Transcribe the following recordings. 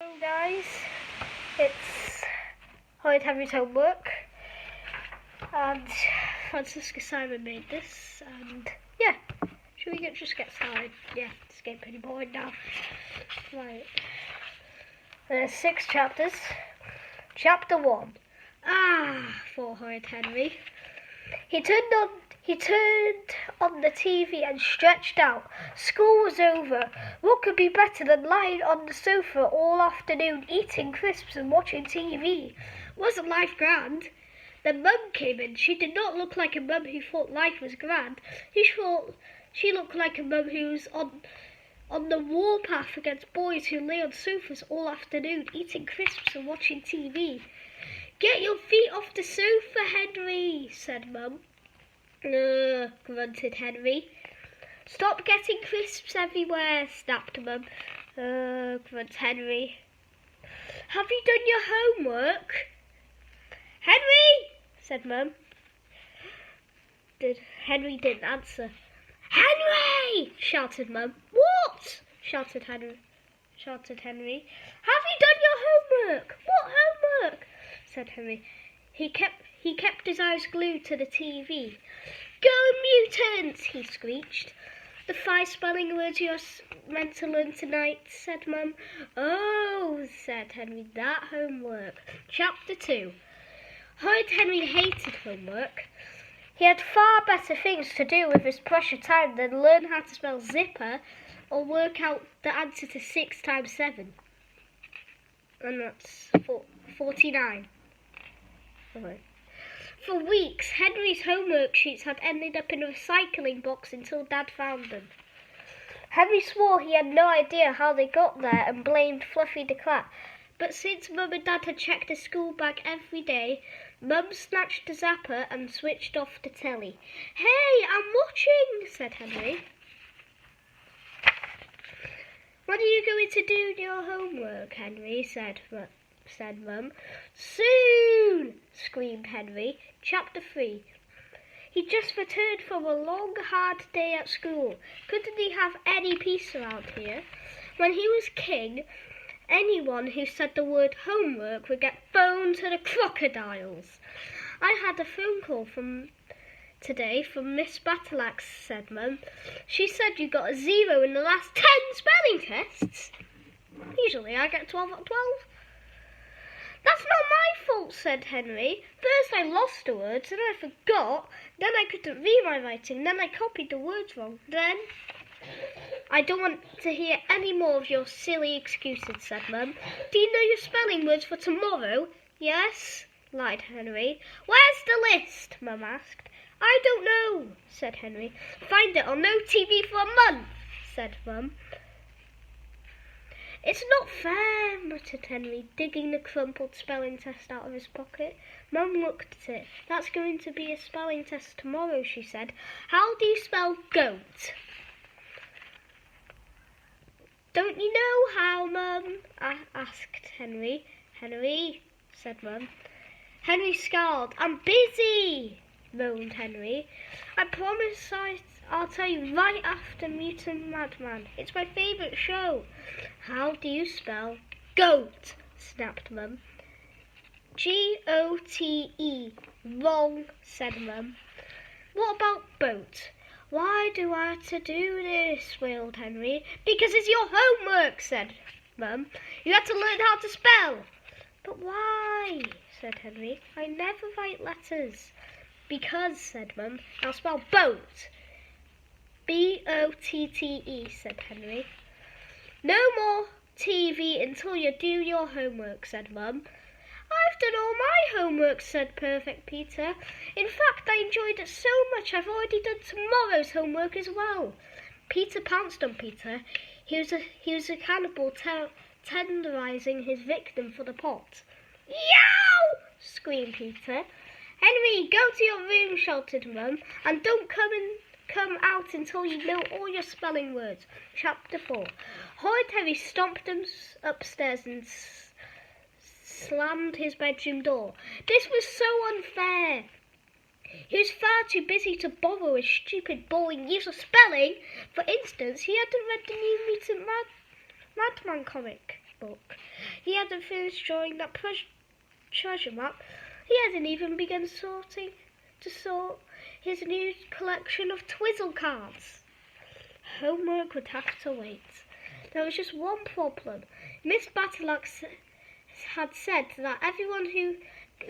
Hello guys, it's Horrid Henry's homework, and Francesca Simon made this, and yeah, should we just get started? Yeah, it's getting pretty boring now. Right, there's 6 chapters. Chapter 1. Thought Horrid Henry. He turned on the TV and stretched out. School was over. What could be better than lying on the sofa all afternoon, eating crisps and watching TV? Wasn't life grand? Then Mum came in. She did not look like a mum who thought life was grand. She looked like a mum who was on the warpath against boys who lay on sofas all afternoon, eating crisps and watching TV. "Get your feet off the sofa, Henry," said Mum. Grunted Henry. "Stop getting crisps everywhere," snapped Mum. Grunted Henry. "Have you done your homework?" "Henry," said Mum. Henry didn't answer. "Henry!" shouted Mum. "What?" shouted Henry. "Have you done your homework?" "What homework?" said Henry. He kept his eyes glued to the TV. "Go mutants!" he screeched. "The 5 spelling words you're meant to learn tonight," said Mum. "Oh," said Henry, "that homework." Chapter 2. Horrid Henry hated homework. He had far better things to do with his precious time than learn how to spell zipper or work out the answer to 6 times 7. And that's 49. For weeks, Henry's homework sheets had ended up in a recycling box until Dad found them. Henry swore he had no idea how they got there and blamed Fluffy the cat. But since Mum and Dad had checked the school bag every day, Mum snatched the zapper and switched off the telly. "Hey, I'm watching," said Henry. "When are you going to do your homework, Henry?" said Mum. "Soon!" screamed Henry. Chapter 3. He just returned from a long, hard day at school. Couldn't he have any peace around here? When he was king, anyone who said the word homework would get thrown to the crocodiles. "I had a phone call today from Miss Battleaxe," said Mum. "She said you got a 0 in the last 10 spelling tests. Usually I get 12 out of 12. "That's not my fault," said Henry. "First I lost the words, then I forgot, then I couldn't read my writing, then I copied the words wrong, then—" "I don't want to hear any more of your silly excuses," said Mum. "Do you know your spelling words for tomorrow?" "Yes," lied Henry. "Where's the list?" Mum asked. "I don't know," said Henry. "Find it on no TV for a month," said Mum. "It's not fair," muttered Henry, digging the crumpled spelling test out of his pocket. Mum looked at it. "That's going to be a spelling test tomorrow," she said. "How do you spell goat?" "Don't you know how, Mum?" asked Henry. "Henry," said Mum. Henry scowled. "I'm busy," moaned Henry. "I promise I'll tell you right after Mutant Madman. It's my favourite show." "How do you spell goat?" snapped Mum. "Gote. Wrong," said Mum. "What about boat?" "Why do I have to do this?" wailed Henry. "Because it's your homework," said Mum. "You have to learn how to spell." "But why?" said Henry. "I never write letters." "Because," said Mum. "I'll spell boat." Botte, said Henry. "No more TV until you do your homework," said Mum. "I've done all my homework," said Perfect Peter. "In fact, I enjoyed it so much I've already done tomorrow's homework as well." Peter pounced on Peter. He was a cannibal tenderizing his victim for the pot. "Yow!" screamed Peter. "Henry, go to your room," shouted Mum, "and don't come out until you know all your spelling words." Chapter 4. Horrid Henry stomped upstairs and slammed his bedroom door. This was so unfair. He was far too busy to bother with stupid, boring use of spelling. For instance, he hadn't read the new Mutant Madman comic. book. He hadn't finished drawing that treasure map. He hadn't even begun to sort his new collection of twizzle cards. Homework would have to wait. There was just one problem. Miss Battleaxe had said that everyone who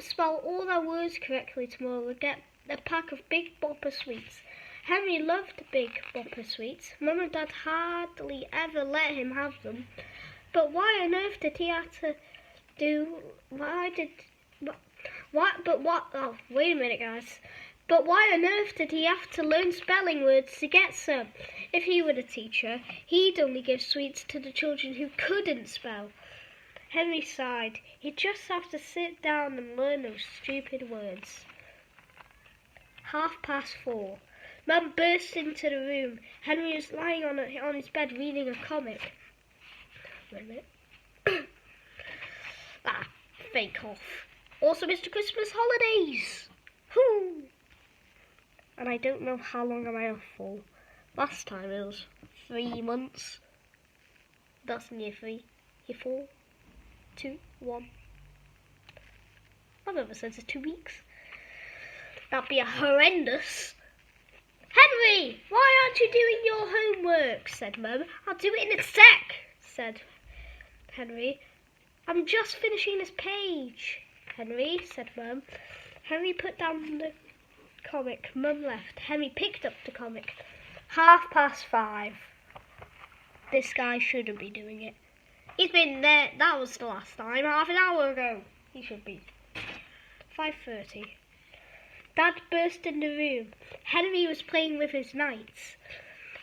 spelled all their words correctly tomorrow would get a pack of Big Bopper sweets. Henry loved Big Bopper sweets. Mum and Dad hardly ever let him have them. But why on earth did he have to do... Oh, wait a minute, guys. But why on earth did he have to learn spelling words to get some? If he were the teacher, he'd only give sweets to the children who couldn't spell. Henry sighed. He'd just have to sit down and learn those stupid words. 4:30. Mum burst into the room. Henry was lying on his bed reading a comic. Wait a minute. Fake off. Also, Mr. Christmas holidays. Whoo! And I don't know how long am I off for. Last time it was 3 months. That's in year 3. Year 4. 2, 1. I've never said it's 2 weeks. That'd be a horrendous. Henry, why aren't you doing your homework? Said Mum. I'll do it in a sec, said Henry. I'm just finishing this page. Henry, said Mum. Henry put down the comic. Mum left. Henry picked up the comic. 5:30. This guy shouldn't be doing it. He's been there. That was the last time. Half an hour ago. He should be. 5:30. Dad burst in the room. Henry was playing with his knights.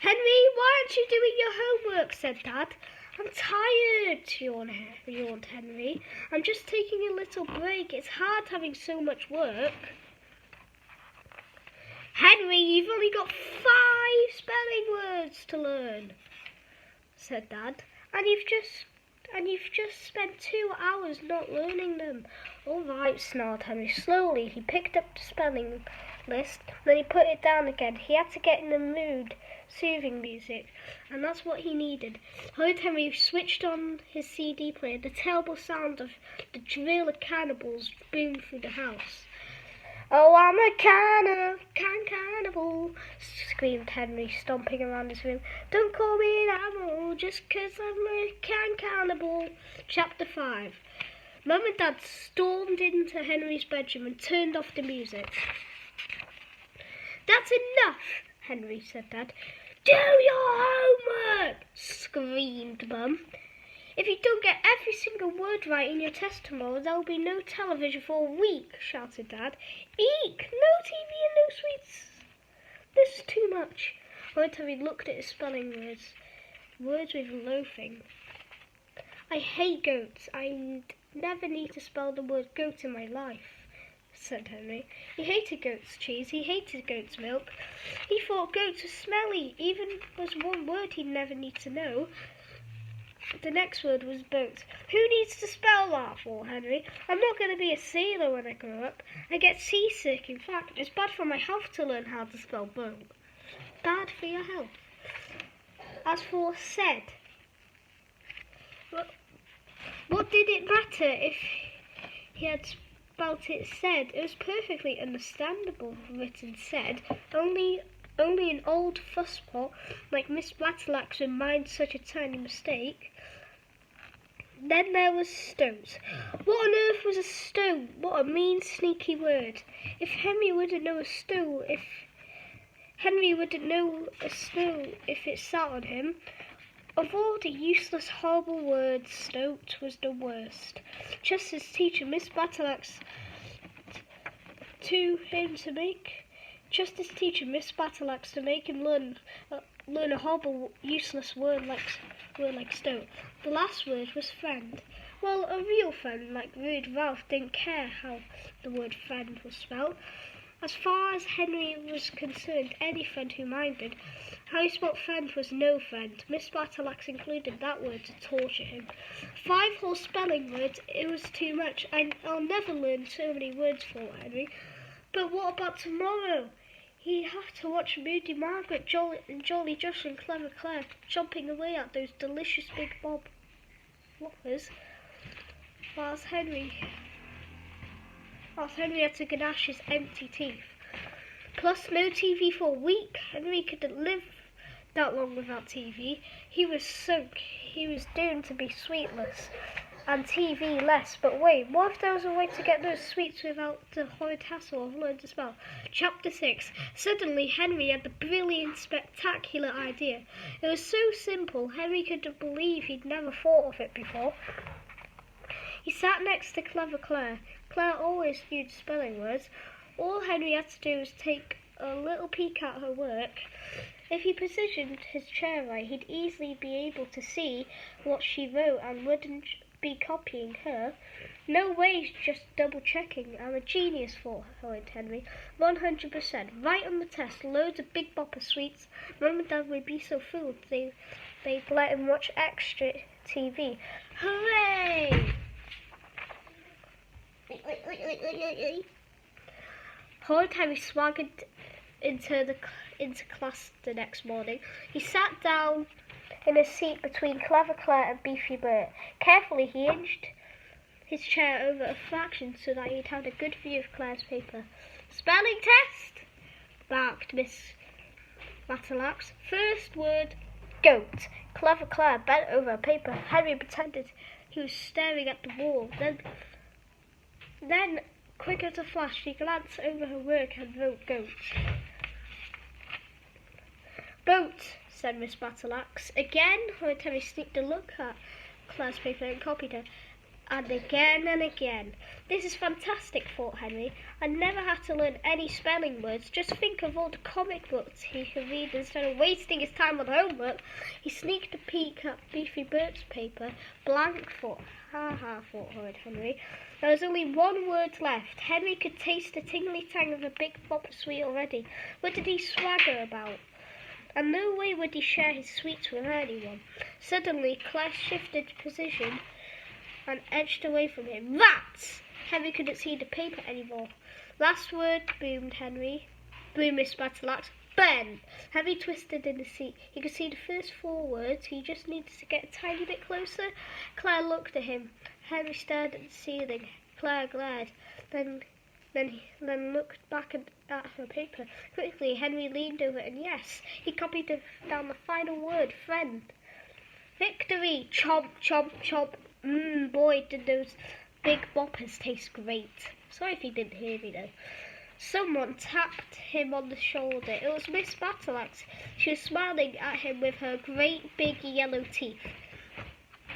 Henry, why aren't you doing your homework? Said Dad. I'm tired, yawned Henry. I'm just taking a little break. It's hard having so much work. Henry, you've only got 5 spelling words to learn, said Dad. And you've just spent 2 hours not learning them. All right, snarled Henry. Slowly, he picked up the spelling list, then he put it down again. He had to get in the mood, soothing music, and that's what he needed. Henry switched on his CD player. The terrible sound of the drill of cannibals boomed through the house. Oh, I'm a cannibal, screamed Henry, stomping around his room. Don't call me an animal just 'cause I'm a cannibal. Chapter 5. Mum and Dad stormed into Henry's bedroom and turned off the music. That's enough, Henry said. Dad. Do your homework, screamed Mum. If you don't get every single word right in your test tomorrow, there will be no television for a week, shouted Dad. Eek! No TV and no sweets. This is too much. Henry looked at his spelling words. Words with loathing. I hate goats. I never need to spell the word goat in my life, said Henry. He hated goat's cheese. He hated goat's milk. He thought goats were smelly. Even was one word he'd never need to know. The next word was boat. Who needs to spell that for, Henry? I'm not going to be a sailor when I grow up. I get seasick. In fact, it's bad for my health to learn how to spell boat. Bad for your health. As for said, what did it matter if he had spelt it said? It was perfectly understandable written said. Only an old fusspot like Miss Battleaxe would mind such a tiny mistake. Then there was stoat. What on earth was a stoat? What a mean, sneaky word. If Henry wouldn't know a stoat, if it sat on him. Of all the useless, horrible words, stoat was the worst. Just as teacher Miss Battleaxe to make him learn a horrible, useless word like stoat. The last word was friend. Well, a real friend like Rude Ralph didn't care how the word friend was spelled. As far as Henry was concerned, any friend who minded how he spelt friend was no friend. Miss Battleaxe included that word to torture him. 5 whole spelling words, it was too much. I'll never learn so many words for Henry. But what about tomorrow? He'd have to watch Moody Margaret, Jolly Josh and Clever Claire chomping away at those delicious Big whoppers, whilst Henry had to gnash his empty teeth. Plus, no TV for a week. Henry couldn't live that long without TV. He was sunk. He was doomed to be sweetless and TV less. But wait, what if there was a way to get those sweets without the horrid hassle of learning to spell? Chapter 6. Suddenly, Henry had the brilliant, spectacular idea. It was so simple, Henry couldn't believe he'd never thought of it before. He sat next to clever Claire. Claire always knew spelling words. All Henry had to do was take a little peek at her work. If he positioned his chair right, he'd easily be able to see what she wrote and wouldn't be copying her. No way, just double checking. I'm a genius, thought Henry. 100%. Right on the test, loads of big bopper sweets. Mum and Dad would be so filled they'd let him watch extra TV. Hooray! Horrid Henry swaggered into class the next morning. He sat down in a seat between Clever Claire and Beefy Bert. Carefully he inched his chair over a fraction so that he'd have a good view of Claire's paper. Spelling test, barked Miss Matalax. First word, goat. Clever Claire bent over a paper. Henry pretended he was staring at the wall. Then, quick as a flash, she glanced over her work and wrote goat. Boat, said Miss Battleaxe. Again, Horrid Henry sneaked a look at Claire's paper and copied her. And again and again. This is fantastic, thought Henry. I never have to learn any spelling words. Just think of all the comic books he could read instead of wasting his time on homework. He sneaked a peek at Beefy Bert's paper. Blank, thought. Ha ha, thought Horrid Henry. There was only one word left. Henry could taste the tingly tang of a big bopper sweet already. What did he swagger about? And no way would he share his sweets with anyone. Suddenly, Claire shifted position and edged away from him. Rats! Henry couldn't see the paper anymore. Last word, boomed Henry. Boomed Miss Battleaxe. Ben! Henry twisted in the seat. He could see the first 4 words. He just needed to get a tiny bit closer. Claire looked at him. Henry stared at the ceiling. Claire glared. Then looked back at her paper. Quickly, Henry leaned over and yes, he copied down the final word, friend. Victory! Chomp, chomp, chomp. Boy, did those big boppers taste great. Sorry if he didn't hear me though. Someone tapped him on the shoulder. It was Miss Battleaxe. She was smiling at him with her great big yellow teeth.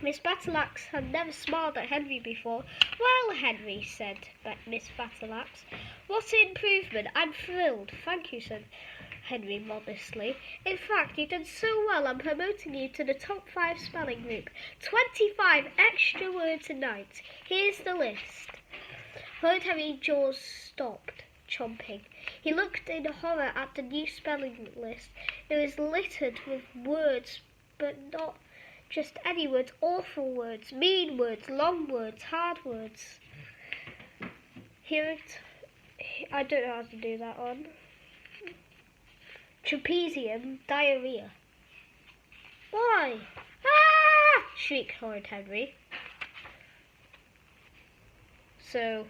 Miss Battleaxe had never smiled at Henry before. Well, Henry, said Miss Battleaxe, what an improvement. I'm thrilled. Thank you, said Henry modestly. In fact, you've done so well, I'm promoting you to the top 5 spelling group. 25 extra words a night. Here's the list. Horrid Henry's jaws stopped chomping. He looked in horror at the new spelling list. It was littered with words, but not just any words, awful words, mean words, long words, hard words. I don't know how to do that one. Trapezium, diarrhea. Why? Ah! Shrieked Horrid Henry. So,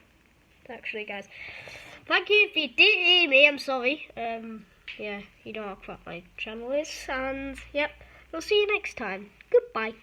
actually, guys, thank you if you did hear me. I'm sorry. Yeah, you know how crap my channel is, and yep, we'll see you next time. Goodbye.